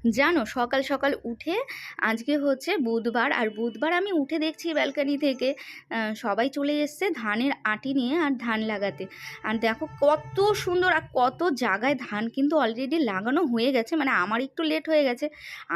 জানো সকাল সকাল উঠে আজকে হচ্ছে বুধবার, আর বুধবার আমি উঠে দেখছি ব্যালকানি থেকে সবাই চলে এসছে ধানের আটি নিয়ে আর ধান লাগাতে। আর দেখো কত সুন্দর, আর কত জায়গায় ধান কিন্তু অলরেডি লাগানো হয়ে গেছে, মানে আমার একটু লেট হয়ে গেছে।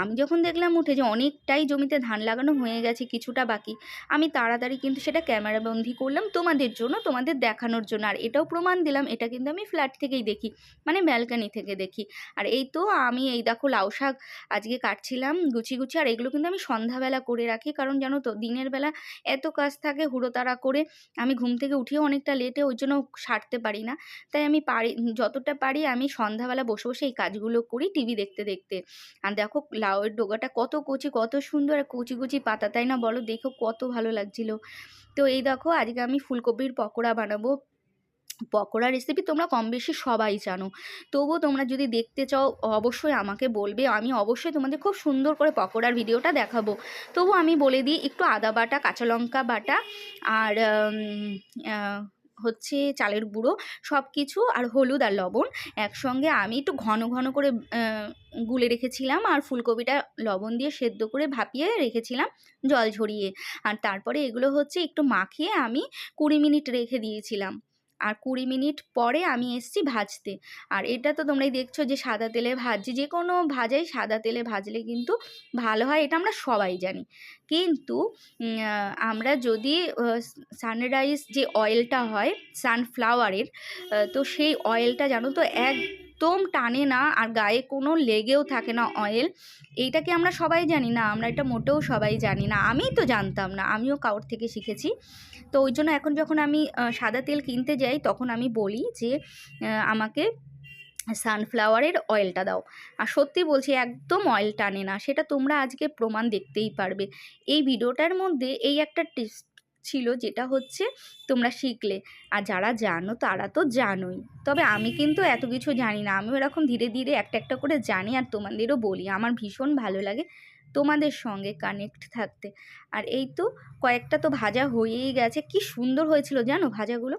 আমি যখন দেখলাম উঠে যে অনেকটাই জমিতে ধান লাগানো হয়ে গেছে, কিছুটা বাকি, আমি তাড়াতাড়ি কিন্তু সেটা ক্যামেরা বন্দি করলাম তোমাদের জন্য, তোমাদের দেখানোর জন্য। আর এটাও প্রমাণ দিলাম, এটা কিন্তু আমি ফ্ল্যাট থেকেই দেখি, মানে ব্যালকানি থেকে দেখি। আর এই তো আমি এই দেখো লাউ শাক আজকে কাটছিলাম গুছি গুছি। আর এগুলো কিন্তু আমি সন্ধ্যাবেলা করে রাখি, কারণ জানো তো দিনের বেলা এত কাজ থাকে, হুড়োতাড়া করে আমি ঘুম থেকে উঠিও অনেকটা লেটে, ওই জন্য সারতে পারি না। তাই আমি পারি, যতটা পারি আমি সন্ধ্যাবেলা বসে বসে এই কাজগুলো করি টিভি দেখতে দেখতে। আর দেখো লাউয়ের ডোগাটা কত কচি, কত সুন্দর, আর কচি কচি পাতা, তাই না বলো? দেখো কত ভালো লাগছিল। তো এই দেখো আজকে আমি ফুলকপির পকোড়া বানাবো। পকোড়া রেসিপি তোমরা কম বেশি সবাই জানো, তবুও তোমরা যদি দেখতে চাও অবশ্যই আমাকে বলবে, আমি অবশ্যই তোমাদের খুব সুন্দর করে পকোড়ার ভিডিওটা দেখাবো। তবু আমি বলে দিই, একটু আদা বাটা, কাঁচা লঙ্কা বাটা, আর হচ্ছে চালের গুঁড়ো, সব কিছু, আর হলুদ আর লবণ একসঙ্গে আমি একটু ঘন ঘন করে গুলে রেখেছিলাম, আর ফুলকপিটা লবণ দিয়ে সেদ্ধ করে ভাপিয়ে রেখেছিলাম জল ঝরিয়ে। আর তারপরে এগুলো হচ্ছে একটু মাখিয়ে আমি 20 মিনিট রেখে দিয়েছিলাম। আর 20 মিনিট পরে আমি এসছি ভাজতে। আর এটা তো তোমরাই দেখছো যে সাদা তেলে ভাজছি, যে কোনো ভাজাই সাদা তেলে ভাজলে কিন্তু ভালো হয়, এটা আমরা সবাই জানি। কিন্তু আমরা যদি সানরাইজ যে অয়েলটা হয় সানফ্লাওয়ারের, তো সেই অয়েলটা জানো তো একদম টানে না, আর গায়ে কোনো লেগেও থাকে না অয়েল। এইটা কি আমরা সবাই জানি না? আমরা এটা মোটেও সবাই জানি না, আমিই তো জানতাম না, আমিও কারোর থেকে শিখেছি। তো ওই জন্য এখন যখন আমি সাদা তেল কিনতে যাই তখন আমি বলি যে আমাকে সানফ্লাওয়ারের অয়েলটা দাও। আর সত্যি বলছি একদম অয়েল টানে না, সেটা তোমরা আজকে প্রমাণ দেখতেই পারবে। এই ভিডিওটার মধ্যে এই একটা টিপস ছিল, যেটা হচ্ছে তোমরা শিখলে। আর যারা জানো তারা তো জানোই, তবে আমি কিন্তু এত কিছু জানি না, আমিও এরকম ধীরে ধীরে একটা একটা করে জানি, আর তোমাদেরও বলি। আমার ভীষণ ভালো লাগে তোমাদের সঙ্গে কানেক্ট থাকতে। আর এই তো কয়েকটা তো ভাজা হয়েই গেছে, কি সুন্দর হয়েছিল জানো ভাজাগুলো।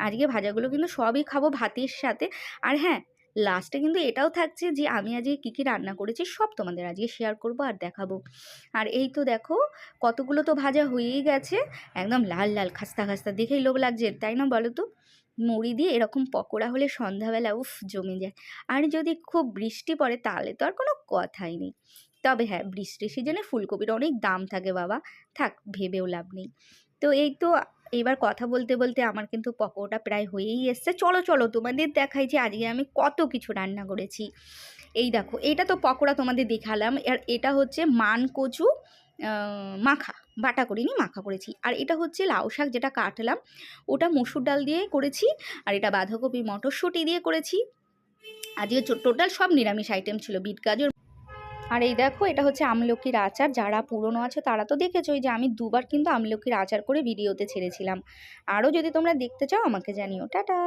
আজকে ভাজাগুলো কিন্তু সবই খাবো ভাতের সাথে। আর হ্যাঁ, লাস্টে কিন্তু এটাও থাকছে যে আমি আজকে কী কী রান্না করেছি সব তোমাদের আজকে শেয়ার করব আর দেখাবো। আর এই তো দেখো কতগুলো তো ভাজা হয়েই গেছে, একদম লাল লাল খাস্তা খাস্তা, দেখেই লোভ লাগছে, তাই না বলো তো? মুড়ি দিয়ে এরকম পকোড়া হলে সন্ধ্যাবেলা উফ জমে যায়। আর যদি খুব বৃষ্টি পড়ে তাহলে তো আর কোনো কথাই নেই। তবে হ্যাঁ, বৃষ্টির সিজনে ফুলকপির অনেক দাম থাকে বাবা, থাক ভেবেও লাভ নেই। তো এই তো এবার কথা বলতে বলতে আমার কিন্তু পকোড়া প্রায় হয়েই এসছে। চলো চলো তোমাদের দেখাই যে আজকে আমি কত কিছু রান্না করেছি। এই দেখো, এটা তো পকোড়া তোমাদের দেখালাম, আর এটা হচ্ছে মান কচু মাখা, বাটা করিনি, মাখা করেছি। আর এটা হচ্ছে লাউ শাক যেটা কাটলাম, ওটা মসুর ডাল দিয়ে করেছি। আর এটা বাঁধাকপি মটরশুঁটি দিয়ে করেছি। আজকে টোটাল সব নিরামিষ আইটেম ছিল, বিট গাজর। আর এই দেখো এটা হচ্ছে আমলকির আচার, যারা পুরনো আছে তারা তো দেখেছোই যে আমি দুবার কিন্তু আমলকির আচার করে ভিডিওতে ছেড়েছিলাম। আরও যদি তোমরা দেখতে চাও আমাকে জানিও। টাটা।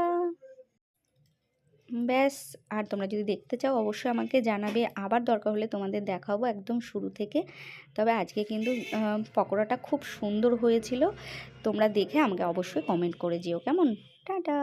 ব্যাস, আর তোমরা যদি দেখতে চাও অবশ্যই আমাকে জানাবে, আবার দরকার হলে তোমাদের দেখাবো একদম শুরু থেকে। তবে আজকে কিন্তু পকোড়াটা খুব সুন্দর হয়েছিল, তোমরা দেখে আমাকে অবশ্যই কমেন্ট করে যেও কেমন। টাটা।